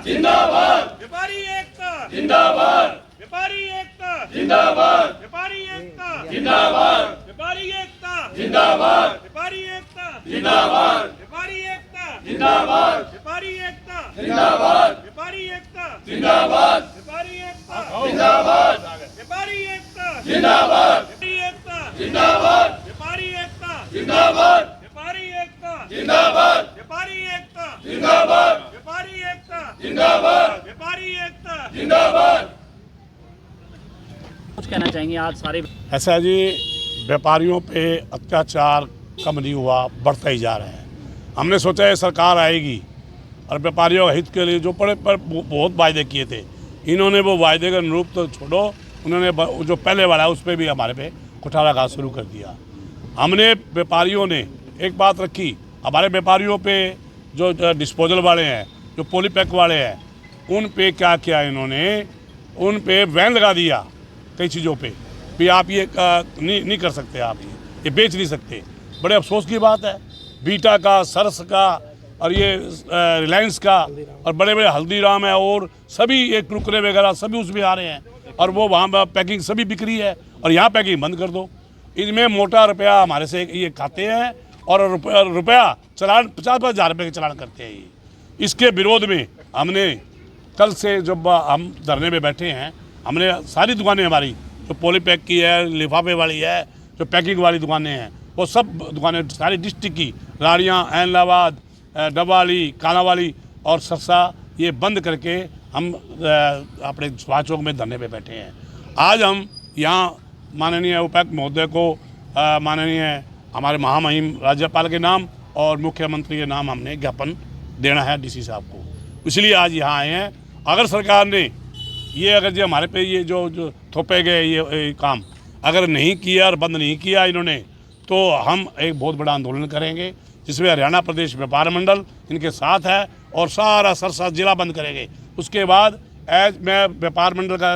जिंदाबाद, व्यापारी एकता, जिंदाबाद, व्यापारी एकता, जिंदाबाद, व्यापारी एकता, जिंदाबाद, व्यापारी एकता, जिंदाबाद, व्यापारी एकता, जिंदाबाद, व्यापारी एकता, जिंदाबाद, व्यापारी एकता, जिंदाबाद, व्यापारी एकता, जिंदाबाद, व्यापारी एकता, जिंदाबाद, व्यापारी एकता, जिंदाबाद, व्यापारी एकता, जिंदाबाद, व्यापारी एकता, जिंदाबाद, व्यापारी एकता, जिंदाबाद, व्यापारी एकता, जिंदाबाद, व्यापारी एकता, जिंदाबाद, व्यापारी एकता। जिंदाबाद। कुछ कहना चाहेंगे आज सारे ऐसा है जी, व्यापारियों पे अत्याचार कम नहीं हुआ, बढ़ता ही जा रहा है। हमने सोचा है सरकार आएगी और व्यापारियों के हित के लिए जो बहुत वायदे किए थे, इन्होंने वो वायदे का अनुरूप तो छोड़ो, उन्होंने जो पहले वाला है उस पर भी हमारे पे कुठाराघात शुरू कर दिया। हमने व्यापारियों ने एक बात रखी, हमारे व्यापारियों पे जो डिस्पोजल वाले हैं, जो पॉलीपैक वाले हैं, उन पे क्या किया इन्होंने, उन पे बैन लगा दिया कई चीज़ों पे भी आप ये नहीं कर सकते, आप ये बेच नहीं सकते। बड़े अफसोस की बात है, बीटा का, सरस का और ये रिलायंस का और बड़े बड़े हल्दीराम है और सभी ये कुरकुरे वगैरह सभी उसमें आ रहे हैं और वो वहाँ पैकिंग सभी बिक रही है और यहाँ पैकिंग बंद कर दो। इनमें मोटा रुपया हमारे से ये खाते हैं और रुपया चलान 50-50 हज़ार रुपये के चलान करते हैं। ये इसके विरोध में हमने कल से जब हम धरने में बैठे हैं, हमने सारी दुकानें हमारी जो पॉलीपैक की है, लिफाफे वाली है, जो पैकिंग वाली दुकानें हैं, वो सब दुकानें सारी डिस्ट्रिक्ट की, राड़ियाँ, ऐनाबाद, डबाली, कालावाली और सरसा, ये बंद करके हम अपने सुभाष चौक में धरने पे बैठे हैं। आज हम यहाँ माननीय उपायुक्त महोदय को, माननीय हमारे महामहिम राज्यपाल के नाम और मुख्यमंत्री के नाम हमने ज्ञापन देना है डीसी साहब को, इसलिए आज यहाँ आए हैं। अगर सरकार ने ये अगर जो हमारे पे ये जो थोपे गए ये काम अगर नहीं किया और बंद नहीं किया इन्होंने, तो हम एक बहुत बड़ा आंदोलन करेंगे जिसमें हरियाणा प्रदेश व्यापार मंडल इनके साथ है और सारा सरसा जिला बंद करेंगे। उसके बाद मैं व्यापार मंडल का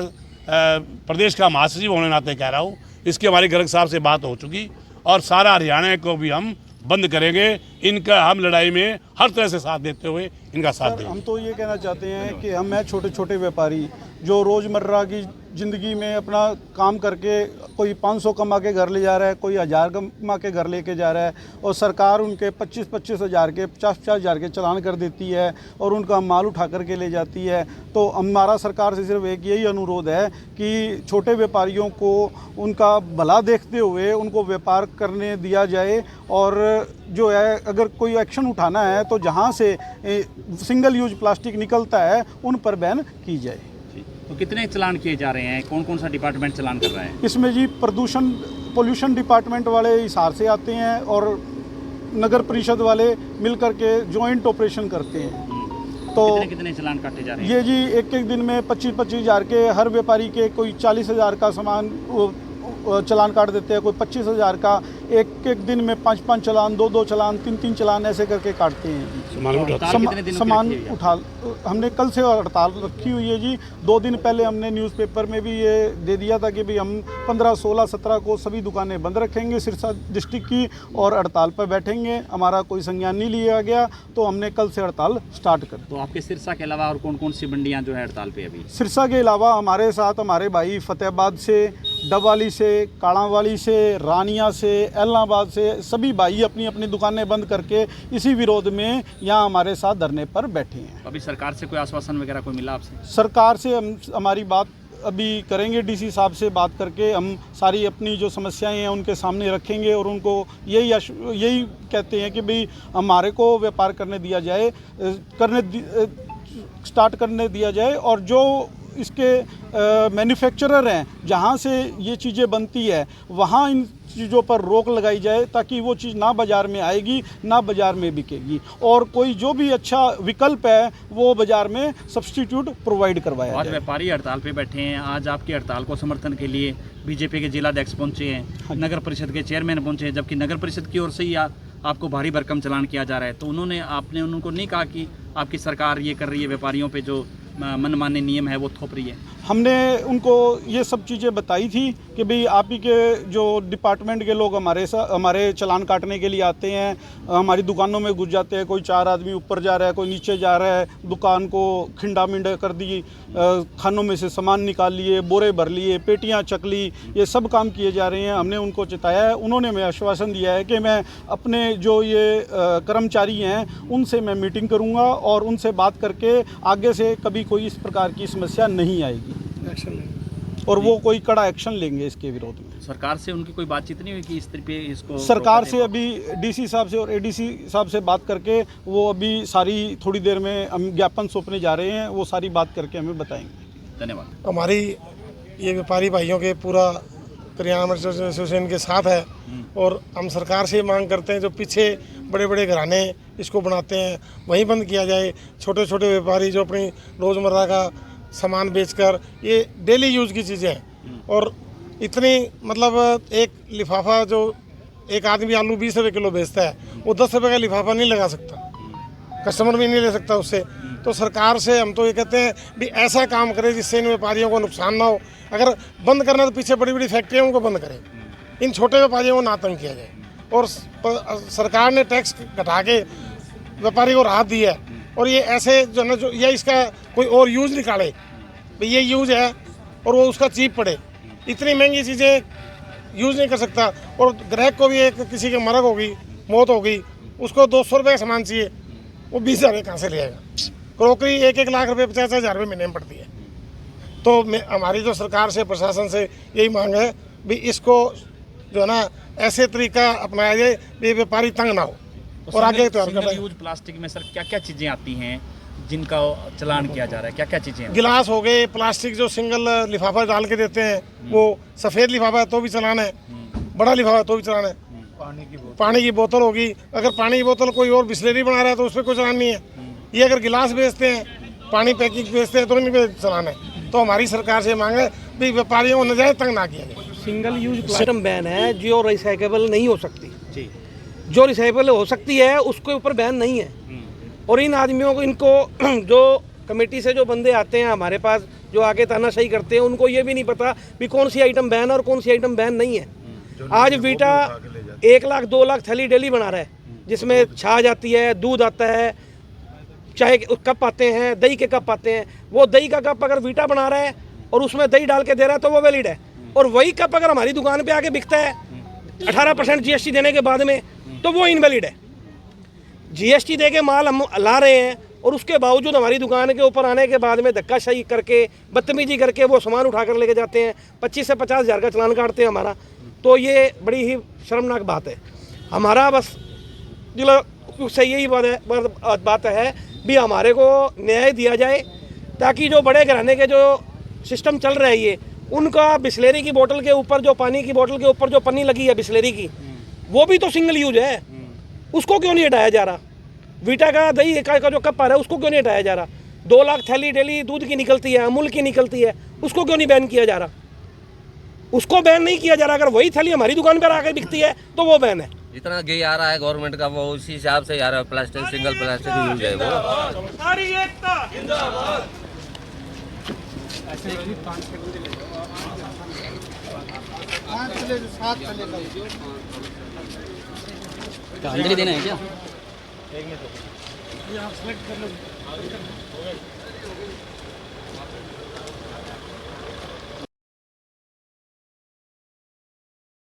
प्रदेश का महासचिव होने नाते कह रहा हूँ, इसकी हमारी गर्ग साहब से बात हो चुकी और सारा हरियाणा को भी हम बंद करेंगे। इनका हम लड़ाई में हर तरह से साथ देते हुए इनका साथ देंगे। हम तो ये कहना चाहते हैं कि हम हैं छोटे छोटे व्यापारी जो रोज़मर्रा की ज़िंदगी में अपना काम करके कोई 500 कमा के घर ले जा रहा है, कोई 1000 कमा के घर लेके जा रहा है और सरकार उनके 25-25 हज़ार के 50-50 हज़ार के चालान कर देती है और उनका माल उठा करके ले जाती है। तो हमारा सरकार से सिर्फ एक यही अनुरोध है कि छोटे व्यापारियों को उनका भला देखते हुए उनको व्यापार करने दिया जाए और जो है अगर कोई एक्शन उठाना है तो जहाँ से सिंगल यूज प्लास्टिक निकलता है उन पर बैन की जाए। तो कितने चलान किए जा रहे हैं, कौन कौन सा डिपार्टमेंट चलान कर रहा है? इसमें जी पोल्यूशन डिपार्टमेंट वाले हिसार से आते हैं और नगर परिषद वाले मिलकर के जॉइंट ऑपरेशन करते हैं। तो कितने चलान काटे जा रहे हैं? ये जी एक दिन में 25-25 हज़ार के हर व्यापारी के, कोई 40 हज़ार का सामान चलान काट देते हैं, कोई 25 हज़ार का, एक दिन में 5-5 चलान, 2-2 चलान, 3-3 चलान ऐसे करके काटते हैं। सामान उठा हमने कल से हड़ताल रखी हुई है जी। 2 दिन पहले हमने न्यूज़पेपर में भी ये दे दिया था कि भाई हम 15, 16, 17 को सभी दुकानें बंद रखेंगे सिरसा डिस्ट्रिक्ट की और हड़ताल पर बैठेंगे। हमारा कोई संज्ञान नहीं लिया गया तो हमने कल से हड़ताल स्टार्ट कर दी। तो आपके सिरसा के अलावा और कौन कौन सी मंडियाँ जो है हड़ताल पे अभी? सिरसा के अलावा हमारे साथ हमारे भाई फतेहाबाद से, डबाली से, काड़ावाली से, रानिया से, ऐलनाबाद से सभी भाई अपनी अपनी दुकानें बंद करके इसी विरोध में यहाँ हमारे साथ धरने पर बैठे हैं। अभी सरकार से कोई आश्वासन वगैरह कोई मिला आपसे? सरकार से हमारी बात अभी करेंगे, डीसी साहब से बात करके हम सारी अपनी जो समस्याएं हैं उनके सामने रखेंगे और उनको यही कहते हैं कि भाई हमारे को व्यापार करने दिया जाए, स्टार्ट करने दिया जाए और जो इसके मैन्युफैक्चरर हैं जहाँ से ये चीज़ें बनती है वहाँ इन चीज़ों पर रोक लगाई जाए ताकि वो चीज़ ना बाज़ार में आएगी ना बाज़ार में बिकेगी और कोई जो भी अच्छा विकल्प है वो बाज़ार में सब्स्टिट्यूट प्रोवाइड करवाया जाए। आज व्यापारी हड़ताल पे बैठे हैं, आज आपकी हड़ताल को समर्थन के लिए बीजेपी के जिलाध्यक्ष पहुँचे हैं, नगर परिषद के चेयरमैन पहुँचे हैं, जबकि नगर परिषद की ओर से ही आपको भारी भरकम चलान किया जा रहा है। तो आपने उनको नहीं कहा कि आपकी सरकार ये कर रही है, व्यापारियों पे जो मनमाने नियम है वो थोप रही है? हमने उनको ये सब चीज़ें बताई थी कि भाई आप ही के जो डिपार्टमेंट के लोग हमारे चालान काटने के लिए आते हैं, हमारी दुकानों में घुस जाते हैं। कोई 4 आदमी ऊपर जा रहा है, कोई नीचे जा रहा है, दुकान को खिंडा मिंडा कर दी, खानों में से सामान निकाल लिए, बोरे भर लिए, पेटियाँ चक ली, ये सब काम किए जा रहे हैं। हमने उनको चिताया है, उन्होंने हमें आश्वासन दिया है कि मैं अपने जो ये कर्मचारी हैं उनसे मैं मीटिंग करूंगा और उनसे बात करके आगे से कभी कोई इस प्रकार की समस्या नहीं आएगी और वो कोई कड़ा एक्शन लेंगे इसके विरोध में। सरकार से उनकी कोई बातचीत नहीं हुई कि इस तरह पे इसको सरकार से अभी डीसी साहब से और एडीसी साहब से बात करके वो अभी सारी थोड़ी देर में हम ज्ञापन सौंपने जा रहे हैं, वो सारी बात करके हमें बताएंगे। धन्यवाद। हमारी ये व्यापारी भाइयों के पूरा करियाना एसोसिएशन के साथ है और हम सरकार से मांग करते हैं जो पीछे बड़े बड़े घराने इसको बनाते हैं वहीं बंद किया जाए। छोटे छोटे व्यापारी जो अपनी रोज़मर्रा का सामान बेचकर, ये डेली यूज़ की चीज़ें हैं और इतनी मतलब एक लिफाफा जो एक आदमी आलू 20 रुपये किलो बेचता है वो 10 रुपये का लिफाफा नहीं लगा सकता, कस्टमर भी नहीं ले सकता उससे। तो सरकार से हम तो ये कहते हैं भी ऐसा काम करे जिससे इन व्यापारियों को नुकसान ना हो। अगर बंद करना तो पीछे बड़ी बड़ी फैक्ट्रियों को बंद करें, इन छोटे व्यापारियों को ना तंग किया जाए। और सरकार ने टैक्स घटा के व्यापारी को राहत दी है और ये ऐसे जो ना जो या इसका कोई और यूज़ निकाले, भाई ये यूज़ है और वो उसका चीप पड़े। इतनी महंगी चीज़ें यूज़ नहीं कर सकता और ग्राहक को भी एक किसी की मरग होगी, मौत होगी, उसको 200 रुपये का सामान चाहिए, वो 20,000 कहाँ से ले आएगा। क्रॉकरी 1-1 लाख रुपये 50,000 रुपये महीने में पड़ती है। तो हमारी जो सरकार से प्रशासन से यही मांग है भी इसको जो है ना ऐसे तरीका अपनाया जाए भी व्यापारी तंग ना हो और आगे तो सिंगल यूज प्लास्टिक में सर क्या क्या चीज़ें आती हैं जिनका चलान किया जा रहा है, क्या क्या चीज़ें हैं? गिलास हो गए, प्लास्टिक जो सिंगल लिफाफा डाल के देते हैं वो सफ़ेद लिफाफा है तो भी चलान है, बड़ा लिफाफा है तो भी चलान है। पानी की बोतल होगी, अगर पानी की बोतल कोई और बिस्लेरी बना रहा है तो उस पर कोई चलान नहीं है। ये अगर गिलास बेचते हैं, पानी पैकिंग बेचते हैं तो इनमें चलान है। तो हमारी सरकार से मांग है भी व्यापारियों को नजायज तंग ना किया जाए। सिंगल यूज प्लास्टिक बैन है जो रिसाइकेबल नहीं हो सकती जी। जो रिसाइकेबल हो सकती है उसके ऊपर बैन नहीं है। और इन आदमियों को इनको जो कमेटी से जो बंदे आते हैं हमारे पास जो आके तानाशाही करते हैं उनको ये भी नहीं पता भी कौन सी आइटम बैन है और कौन सी आइटम बैन नहीं है। आज वीटा 1 लाख 2 लाख थैली डेली बना रहा है जिसमें छाछ आती है, दूध आता है, चाय के कप आते हैं, दही के कप आते हैं। वो दही का कप अगर वीटा बना रहा है और उसमें दही डाल के दे रहा है तो वो वैलिड है। और वही कप अगर हमारी दुकान पे आके बिकता है 18% जीएसटी देने के बाद में तो वो इनवैलिड है। जीएसटी दे के माल हम ला रहे हैं और उसके बावजूद हमारी दुकान के ऊपर आने के बाद में धक्काशाही करके बदतमीजी करके वो सामान उठा कर लेके जाते हैं, 25 से 50,000 का चालान काटते हैं हमारा। तो ये बड़ी ही शर्मनाक बात है। हमारा बस दिल से यही बात है भी हमारे को न्याय दिया जाए ताकि जो बड़े घराने के जो सिस्टम चल रहा है ये उनका बिस्लेरी की बोतल के ऊपर जो पानी की बोतल के ऊपर जो पन्नी लगी है बिस्लेरी की वो भी तो सिंगल यूज है, उसको क्यों नहीं हटाया जा रहा। वीटा का दही का जो कप आ रहा है उसको क्यों नहीं हटाया जा रहा। 2 लाख थैली डेली दूध की निकलती है, अमूल की निकलती है, उसको क्यों नहीं बैन किया जा रहा। उसको बैन नहीं किया जा रहा। अगर वही थैली हमारी दुकान पर आकर बिकती है तो वो बैन है। जितना घी आ रहा है गवर्नमेंट का वो उसी हिसाब से आ रहा है। प्लास्टिक सिंगल प्लास्टिक यूज है वो। सारी एकता जिंदाबाद। अंदर देना है क्या?